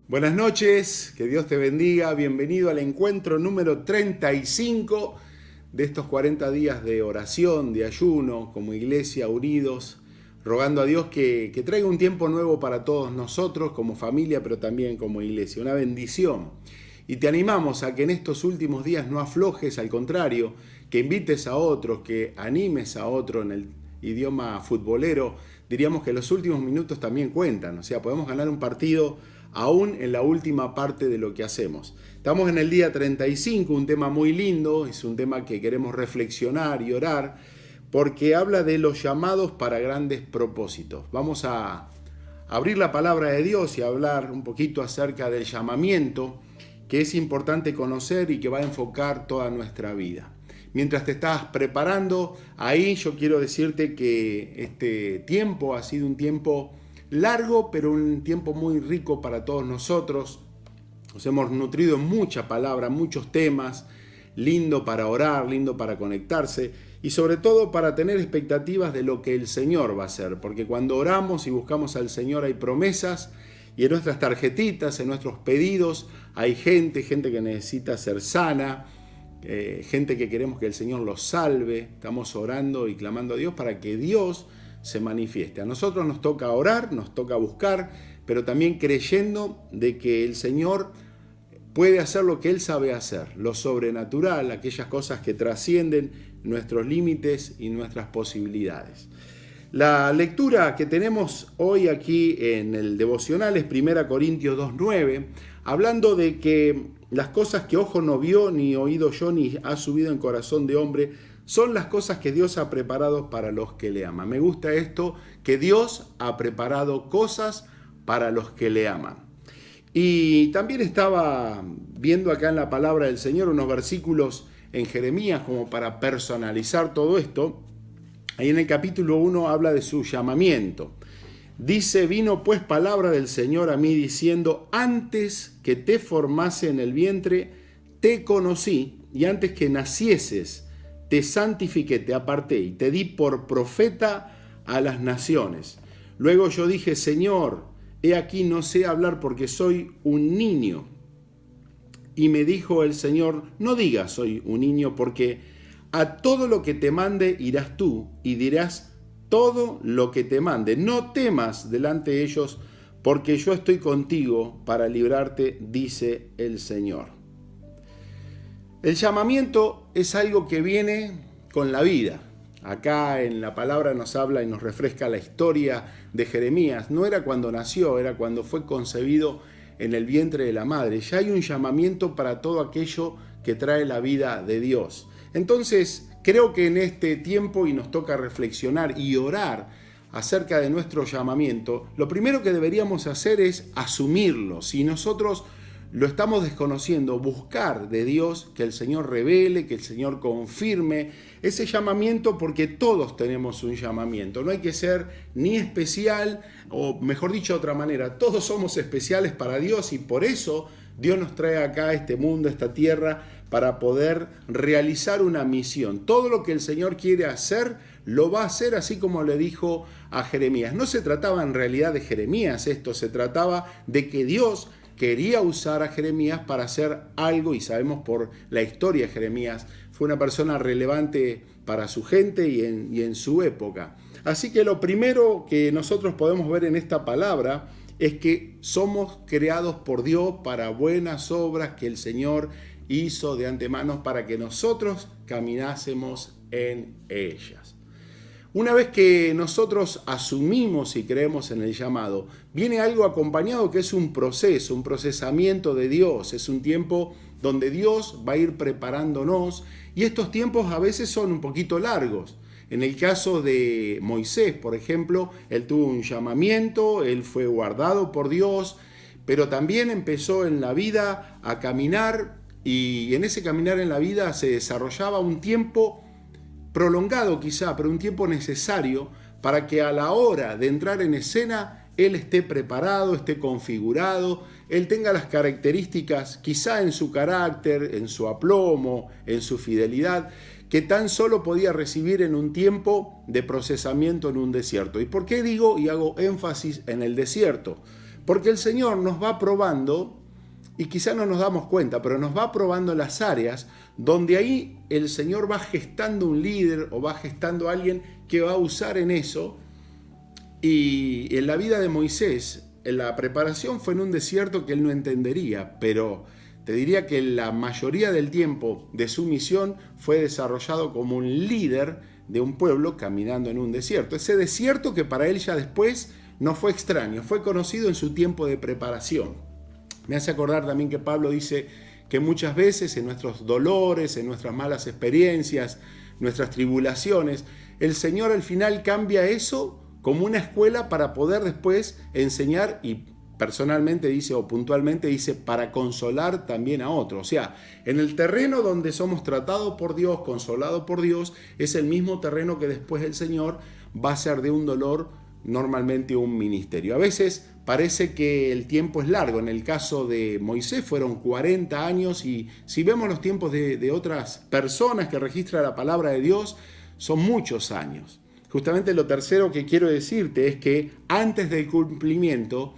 Buenas noches, que Dios te bendiga, bienvenido al encuentro número 35 de estos 40 días de oración, de ayuno, como iglesia unidos, rogando a Dios que traiga un tiempo nuevo para todos nosotros, como familia, pero también como iglesia, una bendición. Y te animamos a que en estos últimos días no aflojes, al contrario, que invites a otros, que animes a otro en el idioma futbolero. Diríamos que los últimos minutos también cuentan, o sea, podemos ganar un partido aún en la última parte de lo que hacemos. Estamos en el día 35, un tema muy lindo, es un tema que queremos reflexionar y orar, porque habla de los llamados para grandes propósitos. Vamos a abrir la palabra de Dios y hablar un poquito acerca del llamamiento, que es importante conocer y que va a enfocar toda nuestra vida. Mientras te estás preparando, ahí yo quiero decirte que este tiempo ha sido un tiempo largo, pero un tiempo muy rico para todos nosotros. Nos hemos nutrido en mucha palabra, muchos temas, lindo para orar, lindo para conectarse y sobre todo para tener expectativas de lo que el Señor va a hacer, porque cuando oramos y buscamos al Señor hay promesas y en nuestras tarjetitas, en nuestros pedidos hay gente que necesita ser sana, gente que queremos que el Señor los salve. Estamos orando y clamando a Dios para que Dios se manifieste. A nosotros nos toca orar, nos toca buscar, pero también creyendo de que el Señor puede hacer lo que Él sabe hacer, lo sobrenatural, aquellas cosas que trascienden nuestros límites y nuestras posibilidades. La lectura que tenemos hoy aquí en el devocional es 1 Corintios 2:9, hablando de que las cosas que ojo no vio, ni oído yo, ni ha subido en corazón de hombre, son las cosas que Dios ha preparado para los que le aman. Me gusta esto, que Dios ha preparado cosas para los que le aman. Y también estaba viendo acá en la palabra del Señor unos versículos en Jeremías como para personalizar todo esto. Ahí en el capítulo 1 habla de su llamamiento. Dice: vino pues palabra del Señor a mí diciendo: antes que te formase en el vientre, te conocí, y antes que nacieses, te santifiqué, te aparté y te di por profeta a las naciones. Luego yo dije: Señor, he aquí no sé hablar porque soy un niño. Y me dijo el Señor: no digas soy un niño, porque a todo lo que te mande irás tú y dirás todo lo que te mande. No temas delante de ellos, porque yo estoy contigo para librarte, dice el Señor. El llamamiento es algo que viene con la vida. Acá en la palabra nos habla y nos refresca la historia de Jeremías. No era cuando nació, era cuando fue concebido en el vientre de la madre. Ya hay un llamamiento para todo aquello que trae la vida de Dios. Entonces, creo que en este tiempo, y nos toca reflexionar y orar acerca de nuestro llamamiento, lo primero que deberíamos hacer es asumirlo. Si nosotros lo estamos desconociendo, buscar de Dios que el Señor revele, que el Señor confirme ese llamamiento, porque todos tenemos un llamamiento. No hay que ser ni especial, o mejor dicho de otra manera, todos somos especiales para Dios, y por eso Dios nos trae acá a este mundo, a esta tierra, para poder realizar una misión. Todo lo que el Señor quiere hacer, lo va a hacer, así como le dijo a Jeremías. No se trataba en realidad de Jeremías esto, se trataba de que Dios quería usar a Jeremías para hacer algo, y sabemos por la historia de Jeremías, fue una persona relevante para su gente y en su época. Así que lo primero que nosotros podemos ver en esta palabra es que somos creados por Dios para buenas obras que el Señor hizo de antemano para que nosotros caminásemos en ellas. Una vez que nosotros asumimos y creemos en el llamado, viene algo acompañado que es un proceso, un procesamiento de Dios. Es un tiempo donde Dios va a ir preparándonos, y estos tiempos a veces son un poquito largos. En el caso de Moisés, por ejemplo, él tuvo un llamamiento, él fue guardado por Dios, pero también empezó en la vida a caminar, y en ese caminar en la vida se desarrollaba un tiempo prolongado quizá, pero un tiempo necesario para que a la hora de entrar en escena él esté preparado, esté configurado, él tenga las características quizá en su carácter, en su aplomo, en su fidelidad, que tan solo podía recibir en un tiempo de procesamiento en un desierto. ¿Y por qué digo y hago énfasis en el desierto? Porque el Señor nos va probando, y quizá no nos damos cuenta, pero nos va probando las áreas donde ahí el Señor va gestando un líder o va gestando a alguien que va a usar en eso. Y en la vida de Moisés, la preparación fue en un desierto que él no entendería, pero te diría que la mayoría del tiempo de su misión fue desarrollado como un líder de un pueblo caminando en un desierto. Ese desierto que para él ya después no fue extraño, fue conocido en su tiempo de preparación. Me hace acordar también que Pablo dice que muchas veces en nuestros dolores, en nuestras malas experiencias, nuestras tribulaciones, el Señor al final cambia eso como una escuela para poder después enseñar, y personalmente dice, o puntualmente dice, para consolar también a otros. O sea, en el terreno donde somos tratados por Dios, consolados por Dios, es el mismo terreno que después el Señor va a hacer de un dolor normalmente un ministerio. A veces parece que el tiempo es largo. En el caso de Moisés fueron 40 años, y si vemos los tiempos de otras personas que registran la palabra de Dios, son muchos años. Justamente lo tercero que quiero decirte es que antes del cumplimiento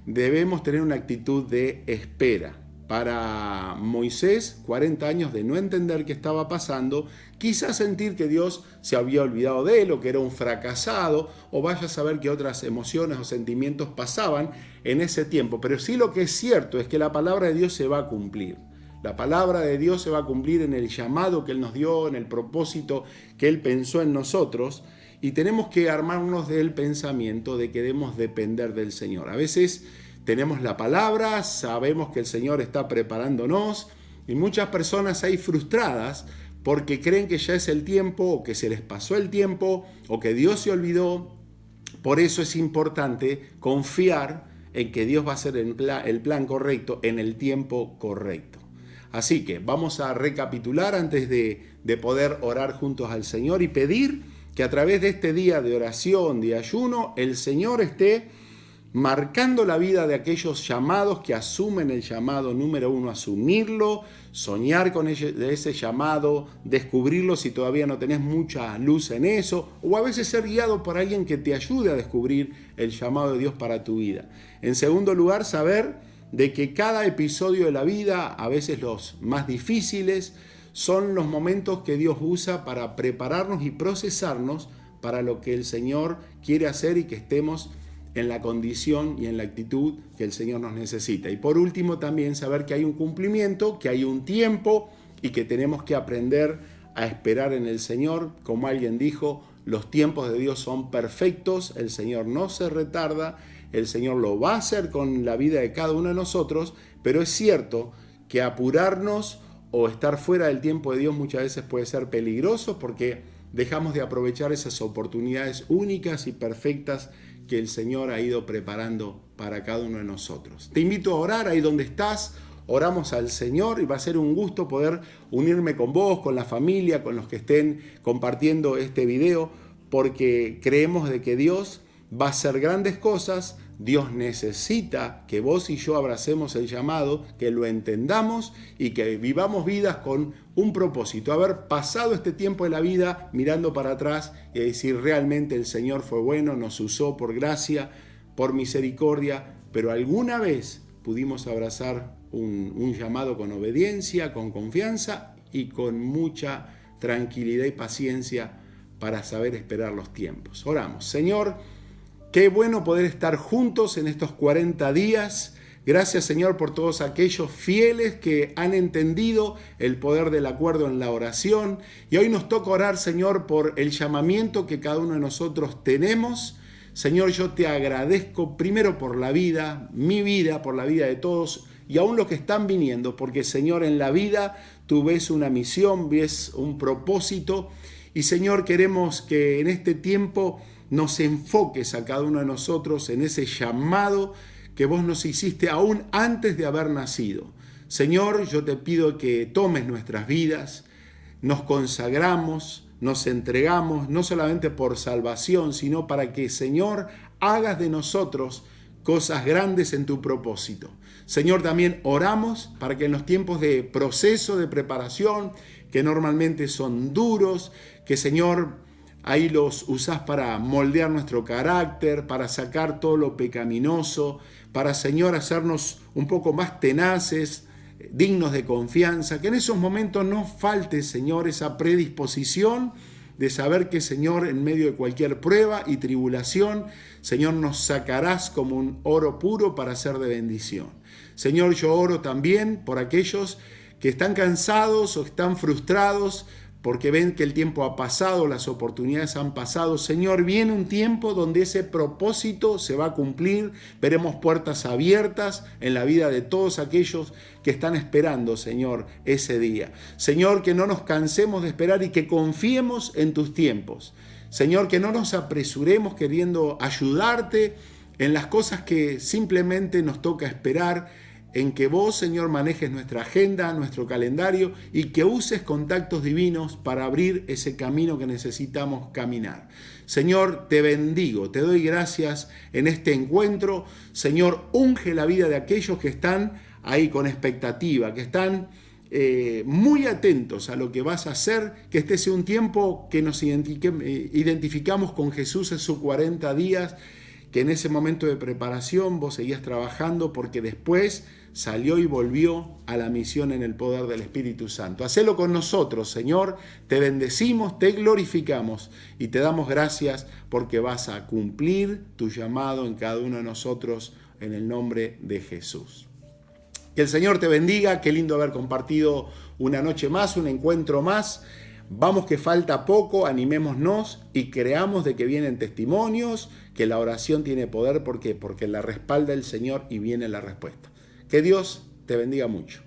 debemos tener una actitud de espera. Para Moisés, 40 años de no entender qué estaba pasando, quizás sentir que Dios se había olvidado de él o que era un fracasado, o vaya a saber qué otras emociones o sentimientos pasaban en ese tiempo. Pero sí lo que es cierto es que la palabra de Dios se va a cumplir. La palabra de Dios se va a cumplir en el llamado que Él nos dio, en el propósito que Él pensó en nosotros, y tenemos que armarnos del pensamiento de que debemos depender del Señor. A veces tenemos la palabra, sabemos que el Señor está preparándonos, y muchas personas hay frustradas porque creen que ya es el tiempo, o que se les pasó el tiempo, o que Dios se olvidó. Por eso es importante confiar en que Dios va a hacer el plan correcto en el tiempo correcto. Así que vamos a recapitular antes de poder orar juntos al Señor y pedir que a través de este día de oración, de ayuno, el Señor esté marcando la vida de aquellos llamados que asumen el llamado número 1, asumirlo, soñar con ese llamado, descubrirlo si todavía no tenés mucha luz en eso, o a veces ser guiado por alguien que te ayude a descubrir el llamado de Dios para tu vida. En segundo lugar, saber de que cada episodio de la vida, a veces los más difíciles, son los momentos que Dios usa para prepararnos y procesarnos para lo que el Señor quiere hacer, y que estemos en la condición y en la actitud que el Señor nos necesita. Y por último, también saber que hay un cumplimiento, que hay un tiempo, y que tenemos que aprender a esperar en el Señor. Como alguien dijo, los tiempos de Dios son perfectos, el Señor no se retarda, el Señor lo va a hacer con la vida de cada uno de nosotros, pero es cierto que apurarnos o estar fuera del tiempo de Dios muchas veces puede ser peligroso, porque dejamos de aprovechar esas oportunidades únicas y perfectas que el Señor ha ido preparando para cada uno de nosotros. Te invito a orar ahí donde estás. Oramos al Señor, y va a ser un gusto poder unirme con vos, con la familia, con los que estén compartiendo este video, porque creemos de que Dios va a hacer grandes cosas. Dios necesita que vos y yo abracemos el llamado, que lo entendamos y que vivamos vidas con un propósito. Haber pasado este tiempo de la vida mirando para atrás y decir, realmente el Señor fue bueno, nos usó por gracia, por misericordia, pero alguna vez pudimos abrazar un llamado con obediencia, con confianza y con mucha tranquilidad y paciencia para saber esperar los tiempos. Oramos. Señor, qué bueno poder estar juntos en estos 40 días. Gracias, Señor, por todos aquellos fieles que han entendido el poder del acuerdo en la oración. Y hoy nos toca orar, Señor, por el llamamiento que cada uno de nosotros tenemos. Señor, yo te agradezco primero por la vida, mi vida, por la vida de todos y aún los que están viniendo, porque, Señor, en la vida tú ves una misión, ves un propósito. Y, Señor, queremos que en este tiempo nos enfoques a cada uno de nosotros en ese llamado que vos nos hiciste aún antes de haber nacido. Señor, yo te pido que tomes nuestras vidas, nos consagramos, nos entregamos, no solamente por salvación, sino para que, Señor, hagas de nosotros cosas grandes en tu propósito. Señor, también oramos para que en los tiempos de proceso, de preparación, que normalmente son duros, que, Señor, ahí los usás para moldear nuestro carácter, para sacar todo lo pecaminoso, para, Señor, hacernos un poco más tenaces, dignos de confianza, que en esos momentos no falte, Señor, esa predisposición de saber que, Señor, en medio de cualquier prueba y tribulación, Señor, nos sacarás como un oro puro para ser de bendición. Señor, yo oro también por aquellos que están cansados o están frustrados porque ven que el tiempo ha pasado, las oportunidades han pasado. Señor, viene un tiempo donde ese propósito se va a cumplir. Veremos puertas abiertas en la vida de todos aquellos que están esperando, Señor, ese día. Señor, que no nos cansemos de esperar y que confiemos en tus tiempos. Señor, que no nos apresuremos queriendo ayudarte en las cosas que simplemente nos toca esperar, en que vos, Señor, manejes nuestra agenda, nuestro calendario y que uses contactos divinos para abrir ese camino que necesitamos caminar. Señor, te bendigo, te doy gracias en este encuentro. Señor, unge la vida de aquellos que están ahí con expectativa, que están muy atentos a lo que vas a hacer, que este sea un tiempo que nos identificamos con Jesús en sus 40 días, que en ese momento de preparación vos seguías trabajando porque después salió y volvió a la misión en el poder del Espíritu Santo. Hacelo con nosotros, Señor, te bendecimos, te glorificamos y te damos gracias porque vas a cumplir tu llamado en cada uno de nosotros en el nombre de Jesús. Que el Señor te bendiga, qué lindo haber compartido una noche más, un encuentro más. Vamos que falta poco, animémonos y creamos de que vienen testimonios, que la oración tiene poder. ¿Por qué? Porque la respalda el Señor y viene la respuesta. Que Dios te bendiga mucho.